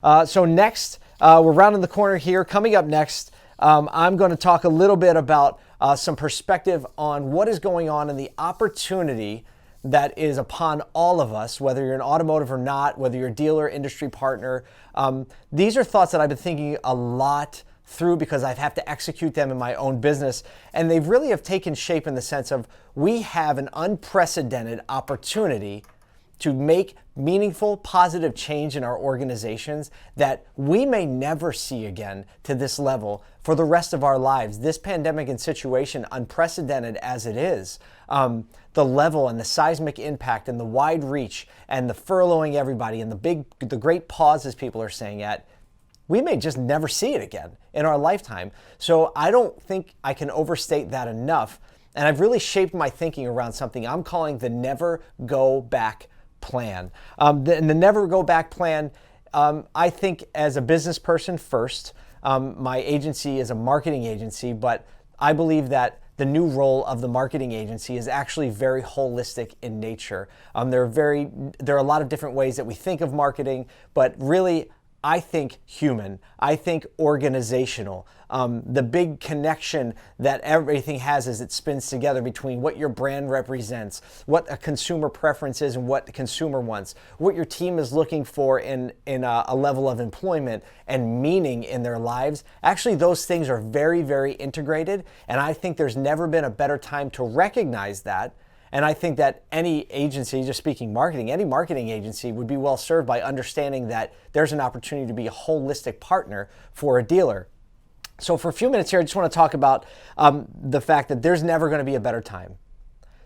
So next, we're rounding the corner here. Coming up next, I'm going to talk a little bit about some perspective on what is going on and the opportunity that is upon all of us, whether you're in automotive or not, whether you're a dealer, industry partner. These are thoughts that I've been thinking a lot through because I have to execute them in my own business. And they really have taken shape in the sense of we have an unprecedented opportunity to make meaningful, positive change in our organizations that we may never see again to this level for the rest of our lives. This pandemic and situation, unprecedented as it is, the level and the seismic impact and the wide reach and the furloughing everybody and the great pause, as people are saying we may just never see it again in our lifetime. So I don't think I can overstate that enough. And I've really shaped my thinking around something I'm calling the never go back plan. The never go back plan, I think as a business person first, my agency is a marketing agency, but I believe that the new role of the marketing agency is actually very holistic in nature. There are a lot of different ways that we think of marketing, but really I think human, I think organizational. The big connection that everything has as it spins together between what your brand represents, what a consumer preference is and what the consumer wants, what your team is looking for in a level of employment and meaning in their lives. Actually, those things are very, very integrated. And I think there's never been a better time to recognize that. And I think that any agency, just speaking marketing, any marketing agency would be well served by understanding that there's an opportunity to be a holistic partner for a dealer. So for a few minutes here, I just want to talk about the fact that there's never going to be a better time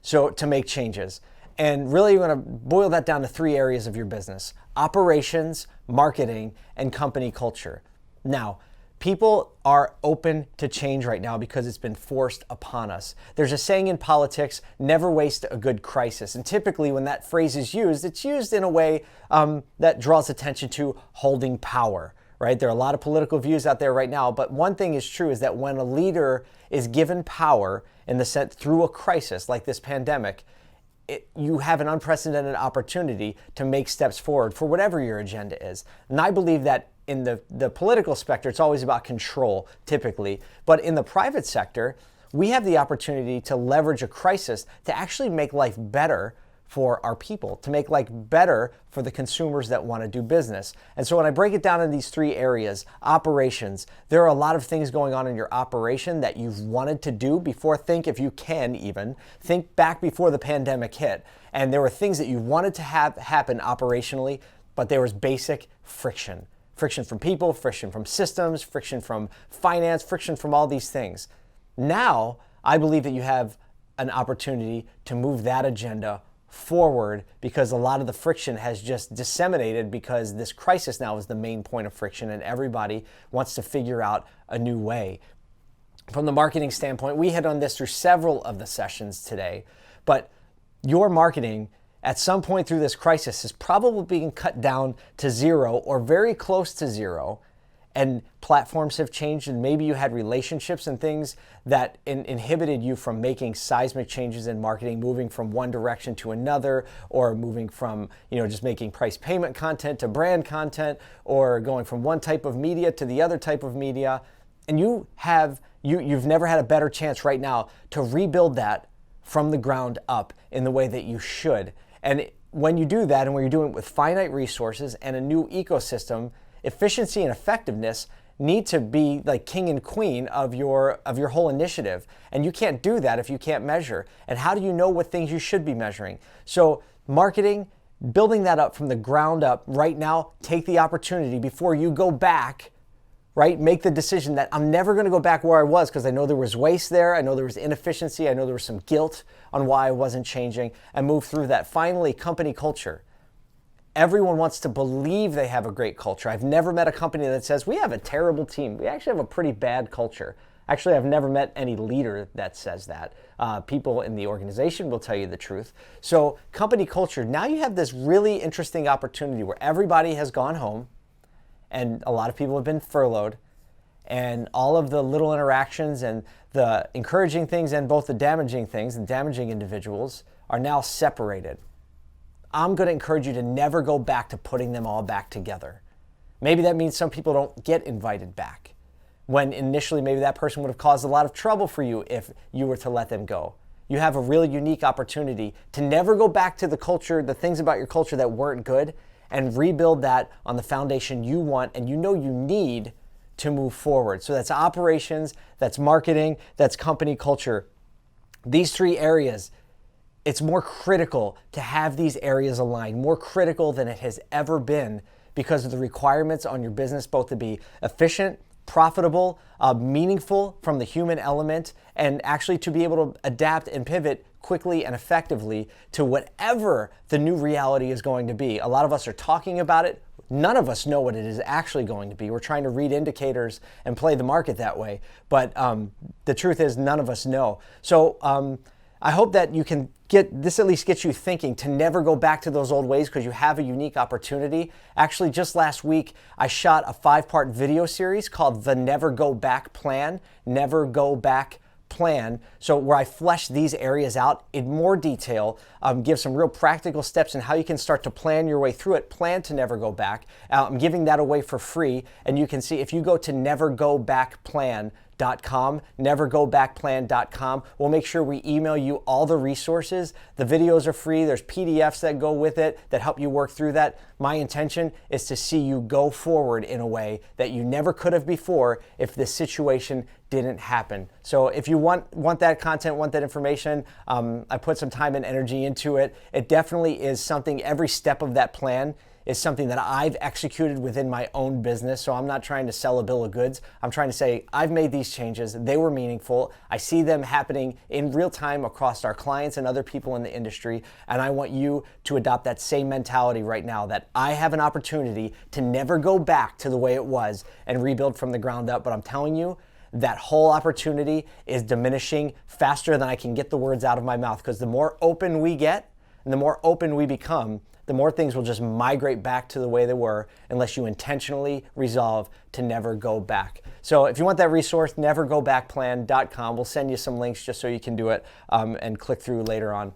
to make changes. And really, you're going to boil that down to three areas of your business: operations, marketing, and company culture. Now, people are open to change right now because it's been forced upon us. There's a saying in politics, never waste a good crisis. And typically when that phrase is used, it's used in a way that draws attention to holding power, right? There are a lot of political views out there right now, but one thing is true is that when a leader is given power in the sense through a crisis like this pandemic, you have an unprecedented opportunity to make steps forward for whatever your agenda is. And I believe that in the political spectrum, it's always about control, typically. But in the private sector, we have the opportunity to leverage a crisis to actually make life better for our people, to make life better for the consumers that want to do business. And so when I break it down in these three areas, operations, there are a lot of things going on in your operation that you've wanted to do before. Think back before the pandemic hit. And there were things that you wanted to have happen operationally, but there was basic friction. Friction from people, friction from systems, friction from finance, friction from all these things. Now, I believe that you have an opportunity to move that agenda forward because a lot of the friction has just disseminated because this crisis now is the main point of friction and everybody wants to figure out a new way. From the marketing standpoint, we hit on this through several of the sessions today, but your marketing at some point through this crisis is probably being cut down to zero or very close to zero. And platforms have changed, and maybe you had relationships and things that inhibited you from making seismic changes in marketing, moving from one direction to another, or moving from just making price payment content to brand content, or going from one type of media to the other type of media. And you've never had a better chance right now to rebuild that from the ground up in the way that you should. And when you do that, and when you're doing it with finite resources and a new ecosystem, efficiency and effectiveness need to be like king and queen of your whole initiative. And you can't do that if you can't measure. And how do you know what things you should be measuring? So marketing, building that up from the ground up right now, take the opportunity before you go back, right? Make the decision that I'm never going to go back where I was because I know there was waste there. I know there was inefficiency. I know there was some guilt on why I wasn't changing, and move through that. Finally, company culture. Everyone wants to believe they have a great culture. I've never met a company that says, we have a terrible team. We actually have a pretty bad culture. Actually, I've never met any leader that says that. People in the organization will tell you the truth. So company culture, now you have this really interesting opportunity where everybody has gone home and a lot of people have been furloughed, and all of the little interactions and the encouraging things and both the damaging things and damaging individuals are now separated. I'm going to encourage you to never go back to putting them all back together. Maybe that means some people don't get invited back, when initially maybe that person would have caused a lot of trouble for you if you were to let them go. You have a really unique opportunity to never go back to the culture, the things about your culture that weren't good, and rebuild that on the foundation you want and you know you need to move forward. So that's operations, that's marketing, that's company culture. These three areas, it's more critical to have these areas aligned, more critical than it has ever been, because of the requirements on your business, both to be efficient, profitable, meaningful from the human element, and actually to be able to adapt and pivot quickly and effectively to whatever the new reality is going to be. A lot of us are talking about it. None of us know what it is actually going to be. We're trying to read indicators and play the market that way. But the truth is, none of us know. So I hope that you can get this, at least gets you thinking to never go back to those old ways, because you have a unique opportunity. Actually, just last week, I shot a 5-part video series called The Never Go Back Plan. Never Go Back Plan. So where I flesh these areas out in more detail, give some real practical steps in how you can start to plan your way through it, plan to never go back. I'm giving that away for free, and you can see if you go to nevergobackplan.com, nevergobackplan.com. We'll make sure we email you all the resources. The videos are free. There's PDFs that go with it that help you work through that. My intention is to see you go forward in a way that you never could have before if this situation didn't happen. So if you want that content, want that information, I put some time and energy into it. It definitely is something, every step of that plan is something that I've executed within my own business. So I'm not trying to sell a bill of goods. I'm trying to say, I've made these changes. They were meaningful. I see them happening in real time across our clients and other people in the industry. And I want you to adopt that same mentality right now, that I have an opportunity to never go back to the way it was and rebuild from the ground up. But I'm telling you, that whole opportunity is diminishing faster than I can get the words out of my mouth, because the more open we get and the more open we become, the more things will just migrate back to the way they were, unless you intentionally resolve to never go back. So if you want that resource, nevergobackplan.com. We'll send you some links just so you can do it and click through later on.